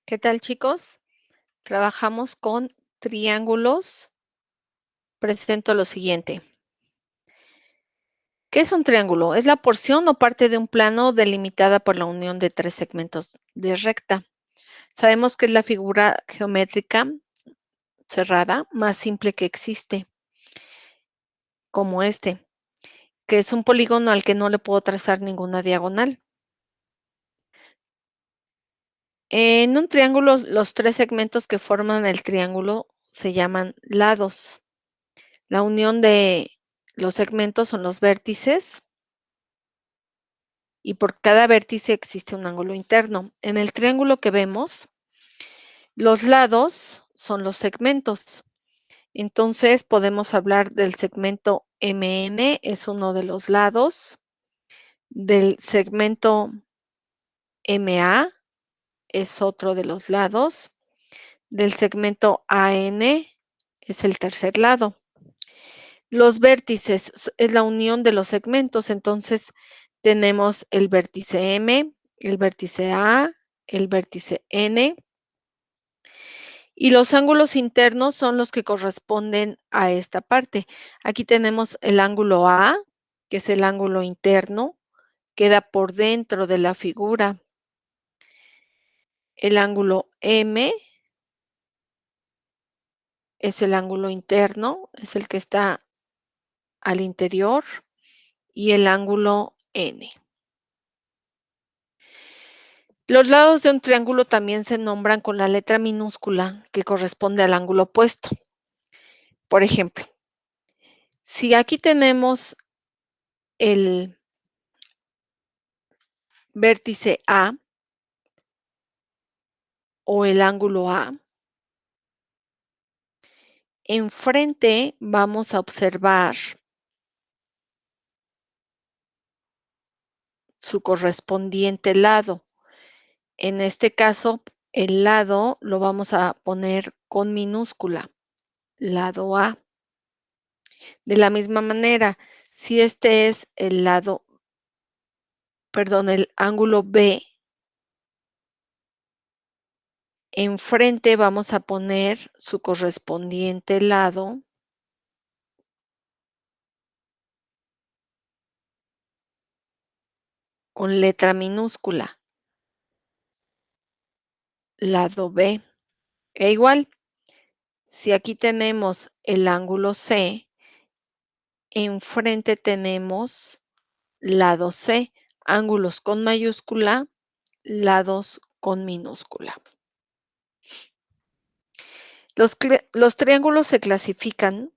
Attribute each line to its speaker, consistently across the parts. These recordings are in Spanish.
Speaker 1: ¿Qué tal, chicos? Trabajamos con triángulos. Presento lo siguiente. ¿Qué es un triángulo? Es la porción o parte de un plano delimitada por la unión de tres segmentos de recta. Sabemos que es la figura geométrica cerrada más simple que existe, como este, que es un polígono al que no le puedo trazar ninguna diagonal. En un triángulo, los tres segmentos que forman el triángulo se llaman lados. La unión de los segmentos son los vértices y por cada vértice existe un ángulo interno. En el triángulo que vemos, los lados son los segmentos. Entonces podemos hablar del segmento MN, es uno de los lados, del segmento MA, es otro de los lados, del segmento AN, es el tercer lado. Los vértices es la unión de los segmentos, entonces tenemos el vértice M, el vértice A, el vértice N, y los ángulos internos son los que corresponden a esta parte. Aquí tenemos el ángulo A, que es el ángulo interno, queda por dentro de la figura. El ángulo M es el ángulo interno, es el que está al interior, y el ángulo N. Los lados de un triángulo también se nombran con la letra minúscula que corresponde al ángulo opuesto. Por ejemplo, si aquí tenemos el vértice A o el ángulo A, enfrente vamos a observar su correspondiente lado. En este caso, el lado lo vamos a poner con minúscula, lado A. De la misma manera, si este es el lado, perdón, el ángulo B, enfrente vamos a poner su correspondiente lado con letra minúscula, lado B. E igual, si aquí tenemos el ángulo C, enfrente tenemos lado C, ángulos con mayúscula, lados con minúscula. Los triángulos se clasifican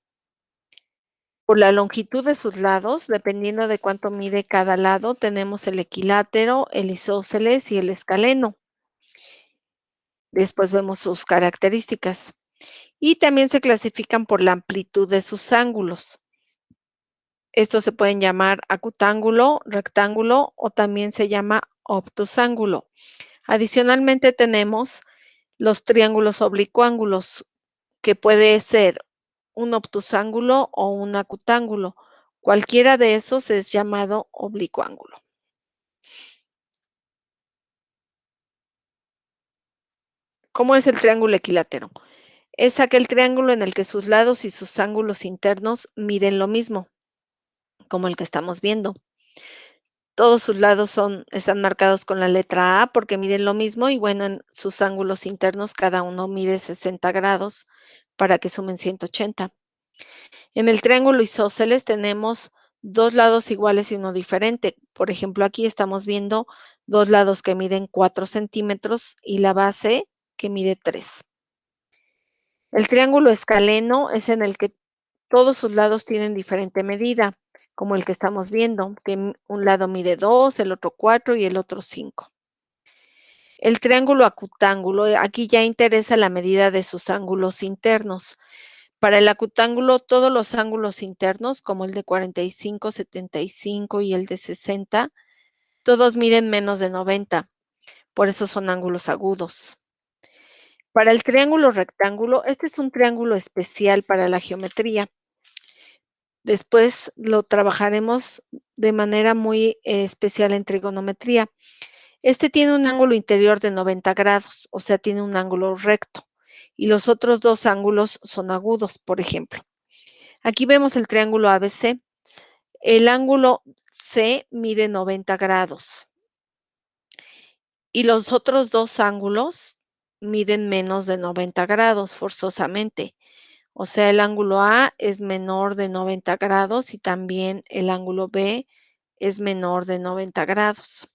Speaker 1: por la longitud de sus lados, dependiendo de cuánto mide cada lado, tenemos el equilátero, el isósceles y el escaleno. Después vemos sus características. Y también se clasifican por la amplitud de sus ángulos. Estos se pueden llamar acutángulo, rectángulo o también se llama obtusángulo. Adicionalmente tenemos los triángulos oblicuángulos, que puede ser un obtusángulo o un acutángulo. Cualquiera de esos es llamado oblicuángulo. ¿Cómo es el triángulo equilátero? Es aquel triángulo en el que sus lados y sus ángulos internos miden lo mismo, como el que estamos viendo. Todos sus lados están marcados con la letra A porque miden lo mismo y bueno, en sus ángulos internos cada uno mide 60 grados para que sumen 180. En el triángulo isósceles tenemos dos lados iguales y uno diferente. Por ejemplo, aquí estamos viendo dos lados que miden 4 centímetros y la base que mide 3. El triángulo escaleno es en el que todos sus lados tienen diferente medida, como el que estamos viendo, que un lado mide 2, el otro 4 y el otro 5. El triángulo acutángulo, aquí ya interesa la medida de sus ángulos internos. Para el acutángulo, todos los ángulos internos, como el de 45, 75 y el de 60, todos miden menos de 90. Por eso son ángulos agudos. Para el triángulo rectángulo, este es un triángulo especial para la geometría. Después lo trabajaremos de manera muy especial en trigonometría. Este tiene un ángulo interior de 90 grados, o sea, tiene un ángulo recto. Y los otros dos ángulos son agudos, por ejemplo. Aquí vemos el triángulo ABC. El ángulo C mide 90 grados y los otros dos ángulos miden menos de 90 grados forzosamente. O sea, el ángulo A es menor de 90 grados y también el ángulo B es menor de 90 grados.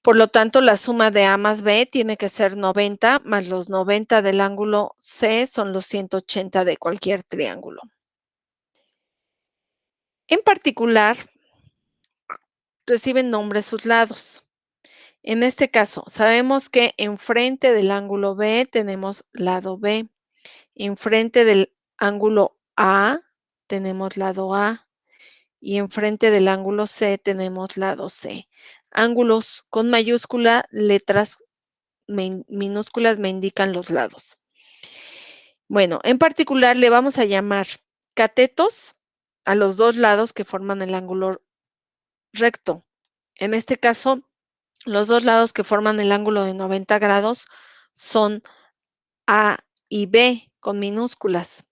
Speaker 1: Por lo tanto, la suma de A más B tiene que ser 90 más los 90 del ángulo C son los 180 de cualquier triángulo. En particular, reciben nombres sus lados. En este caso, sabemos que enfrente del ángulo B tenemos lado B, enfrente del ángulo A tenemos lado A y enfrente del ángulo C tenemos lado C. Ángulos con mayúscula, letras minúsculas me indican los lados. Bueno, en particular le vamos a llamar catetos a los dos lados que forman el ángulo recto. En este caso, los dos lados que forman el ángulo de 90 grados son A y B con minúsculas.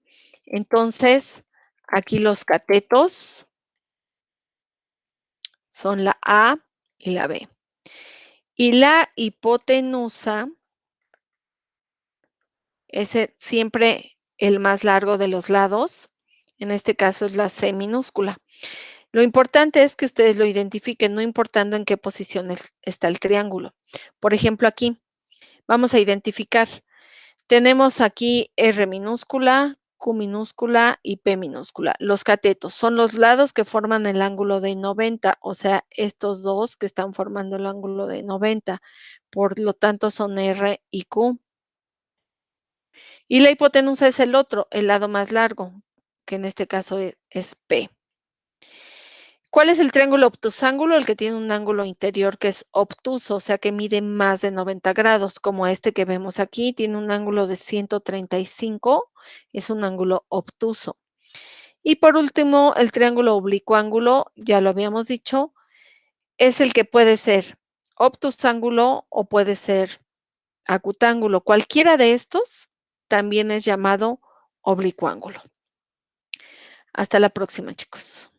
Speaker 1: Entonces, aquí los catetos son la A y la B. Y la hipotenusa es siempre el más largo de los lados. En este caso es la C minúscula. Lo importante es que ustedes lo identifiquen, no importando en qué posición está el triángulo. Por ejemplo, aquí vamos a identificar. Tenemos aquí R minúscula, Q minúscula y P minúscula. Los catetos son los lados que forman el ángulo de 90, o sea, estos dos que están formando el ángulo de 90. Por lo tanto, son R y Q. Y la hipotenusa es el otro, el lado más largo, que en este caso es P. ¿Cuál es el triángulo obtusángulo? El que tiene un ángulo interior que es obtuso, o sea que mide más de 90 grados, como este que vemos aquí, tiene un ángulo de 135, es un ángulo obtuso. Y por último, el triángulo oblicuángulo, ya lo habíamos dicho, es el que puede ser obtusángulo o puede ser acutángulo. Cualquiera de estos también es llamado oblicuángulo. Hasta la próxima, chicos.